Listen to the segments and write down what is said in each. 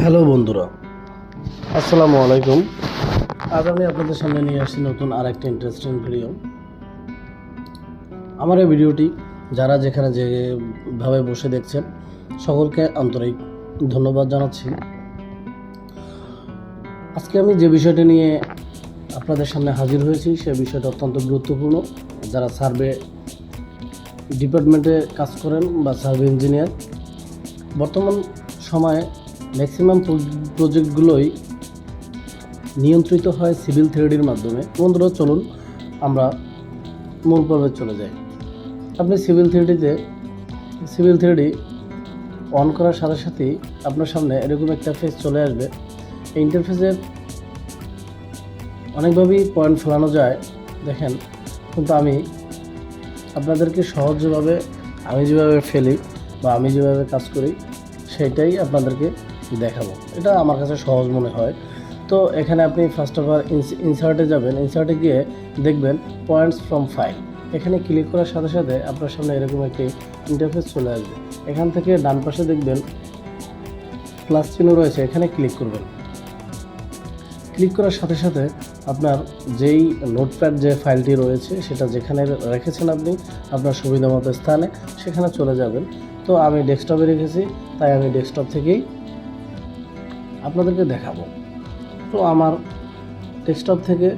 Hello বন্ধুরা, আসসালামু আলাইকুম। আজ আমি আপনাদের সামনে নিয়ে আসছি নতুন আরেকটা ইন্টারেস্টিং ভিডিও। আমার এই ভিডিওটি যারা যেখানে যেভাবে বসে দেখছেন সকলকে আন্তরিক ধন্যবাদ জানাচ্ছি। আজকে আমি যে বিষয়টি নিয়ে আপনাদের সামনে হাজির হয়েছি সে বিষয়টা অত্যন্ত গুরুত্বপূর্ণ। যারা সার্ভে ডিপার্টমেন্টে কাজ করেন বা সার্ভে ইঞ্জিনিয়ার, বর্তমান সময়ে ম্যাক্সিমাম প্রজেক্টগুলোই নিয়ন্ত্রিত হয় সিভিল 3Dর মাধ্যমে। বন্ধুরা, চলুন আমরা মূল পর্বে চলে যাই। আপনি সিভিল 3D অন করার সাথে সাথেই আপনার সামনে এরকম একটা ফেস চলে আসবে। এই ইন্টারফেসের অনেকভাবেই পয়েন্ট ফেলানো যায়, দেখেন। কিন্তু আমি আপনাদেরকে সহজভাবে আমি যেভাবে ফেলি বা আমি যেভাবে কাজ করি সেটাই আপনাদেরকে দেখাবো। এটা আমার কাছে সহজ মনে হয়। তো এখানে আপনি ফার্স্ট অফ অল ইনসার্টে যাবেন। ইনসার্টে গিয়ে দেখবেন পয়েন্টস ফ্রম ফাইল। এখানে ক্লিক করার সাথে সাথে আপনার সামনে এরকম একটি ইন্টারফেস চলে আসবে। এখান থেকে ডান পাশে দেখবেন প্লাস চিহ্ন রয়েছে, এখানে ক্লিক করবেন। ক্লিক করার সাথে সাথে আপনার যেই নোটপ্যাড যে ফাইলটি রয়েছে সেটা যেখানে রেখেছেন আপনি আপনার সুবিধা মতো স্থানে, সেখানে চলে যাবেন। তো আমি ডেস্কটপে রেখেছি, তাই আমি ডেস্কটপ থেকেই আপনাদেরকে দেখাবো। তো আমার ডেস্কটপ থেকে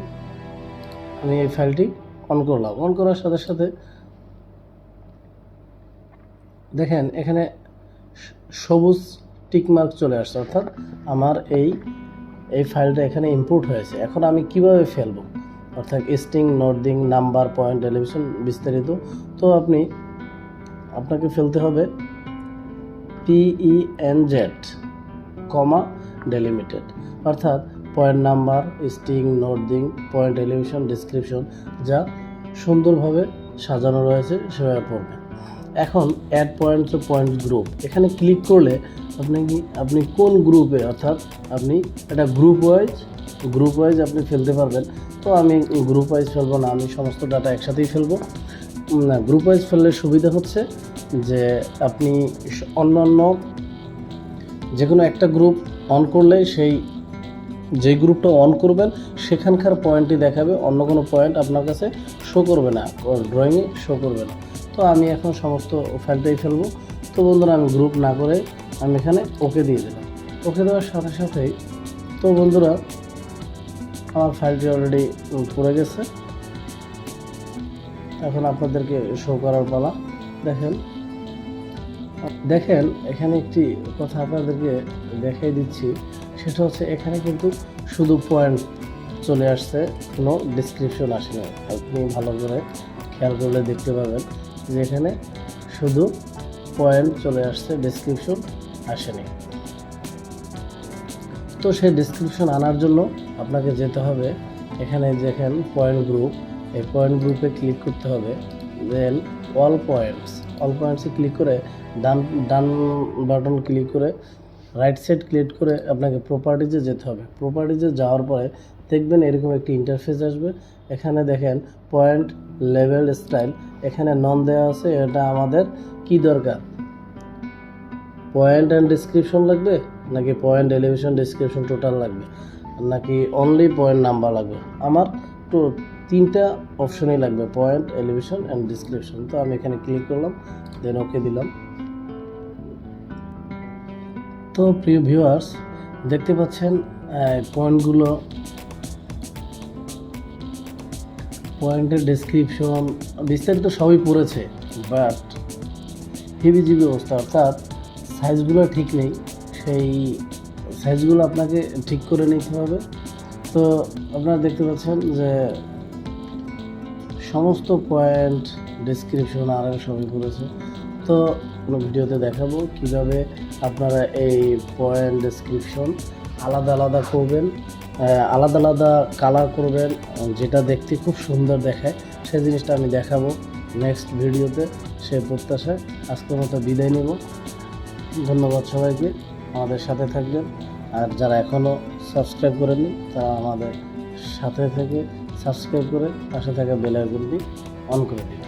আমি এই ফাইলটি অন করলাম। অন করার সাথে সাথে দেখেন এখানে সবুজ টিকমার্ক চলে আসছে, অর্থাৎ আমার এই ফাইলটা এখানে ইম্পোর্ট হয়েছে। এখন আমি কিভাবে ফেলবো, অর্থাৎ string, noting, number, point, elevation বিস্তারিত। তো আপনাকে ফেলতে হবে PENZ, ডেলিমিটেড, অর্থাৎ point number, string, noting, point, elevation, description যা সুন্দরভাবে সাজানো রয়েছে সেভাবে পড়বেন। এখন অ্যাড পয়েন্টস ও পয়েন্ট গ্রুপ, এখানে ক্লিক করলে আপনি কোন গ্রুপে, অর্থাৎ আপনি এটা গ্রুপ ওয়াইজ আপনি ফেলতে পারবেন। তো আমি গ্রুপ ওয়াইজ ফেলবো না, আমি সমস্ত ডাটা একসাথেই ফেলবো। গ্রুপ ওয়াইজ ফেললে সুবিধা হচ্ছে যে আপনি অন্যান্য যে কোনো একটা গ্রুপ অন করলে যে গ্রুপটা অন করবেন সেখানকার পয়েন্টই দেখাবে, অন্য কোনো পয়েন্ট আপনার কাছে শো করবে না, ড্রয়িংয়ে শো করবে না। তো আমি এখন সমস্ত ফাইলটাই ফেলবো। তো বন্ধুরা, আমি গ্রুপ না করে আমি এখানে ওকে দিয়ে দিলাম। ওকে দেওয়ার সাথে সাথেই তো বন্ধুরা আমার ফাইলটি অলরেডি পড়ে গেছে। এখন আপনাদেরকে শো করার পালা। দেখেন এখানে একটি কথা আপনাদেরকে দেখাই দিচ্ছি, সেটা হচ্ছে এখানে কিন্তু শুধু পয়েন্ট চলে আসছে, কোনো ডিসক্রিপশন আসেনি। আপনি ভালো করে খেয়াল করলে দেখতে পাবেন যে এখানে শুধু পয়েন্ট চলে আসছে, ডিসক্রিপশন আসেনি। তো সেই ডিসক্রিপশন আনার জন্য আপনাকে যেতে হবে এখানে দেখেন পয়েন্ট গ্রুপ, এই পয়েন্ট গ্রুপে ক্লিক করতে হবে। দেন অল পয়েন্টসে ক্লিক করে ডান বাটন ক্লিক করে রাইট সাইড ক্লিক করে আপনাকে প্রপার্টিজে যেতে হবে। প্রপার্টিজে যাওয়ার পরে দেখবেন এরকম একটি ইন্টারফেস আসবে। এখানে দেখেন পয়েন্ট, লেভেল, স্টাইল, এখানে নন দেওয়া আছে। এটা আমাদের কি দরকার, পয়েন্ট অ্যান্ড ডিসক্রিপশন লাগবে, নাকি পয়েন্ট, এলিভেশন, ডিসক্রিপশন টোটাল লাগবে, নাকি অনলি পয়েন্ট নাম্বার লাগবে? আমার তো তিনটা অপশনই লাগবে, পয়েন্ট, এলিভেশন অ্যান্ড ডিসক্রিপশন। তো আমি এখানে ক্লিক করলাম, দেন ওকে দিলাম। তো প্রিয় ভিউয়ার্স, দেখতে পাচ্ছেন পয়েন্টের ডেসক্রিপশন বিস্তারিত সবই পড়েছে, বাট হিবিজিবি অবস্থা, অর্থাৎ সাইজগুলো ঠিক নেই। সেই সাইজগুলো আপনাকে ঠিক করে নিতে হবে। তো আপনারা দেখতে পাচ্ছেন যে সমস্ত পয়েন্ট, ডেসক্রিপশন আর সবই পড়েছে। তো কোনো ভিডিওতে দেখাবো কিভাবে আপনারা এই পয়েন্ট, ডেসক্রিপশন আলাদা আলাদা করবেন, আলাদা আলাদা কালার করবেন, যেটা দেখতে খুব সুন্দর দেখায়। সেই জিনিসটা আমি দেখাবো নেক্সট ভিডিওতে। সেই প্রত্যাশায় আজকের মতো বিদায় নেব। ধন্যবাদ সবাইকে, আমাদের সাথে থাকবেন। আর যারা এখনও সাবস্ক্রাইব করেননি তারা আমাদের সাথে থেকে সাবস্ক্রাইব করে পাশে থাকা বেল আইকনটি অন করে দিন।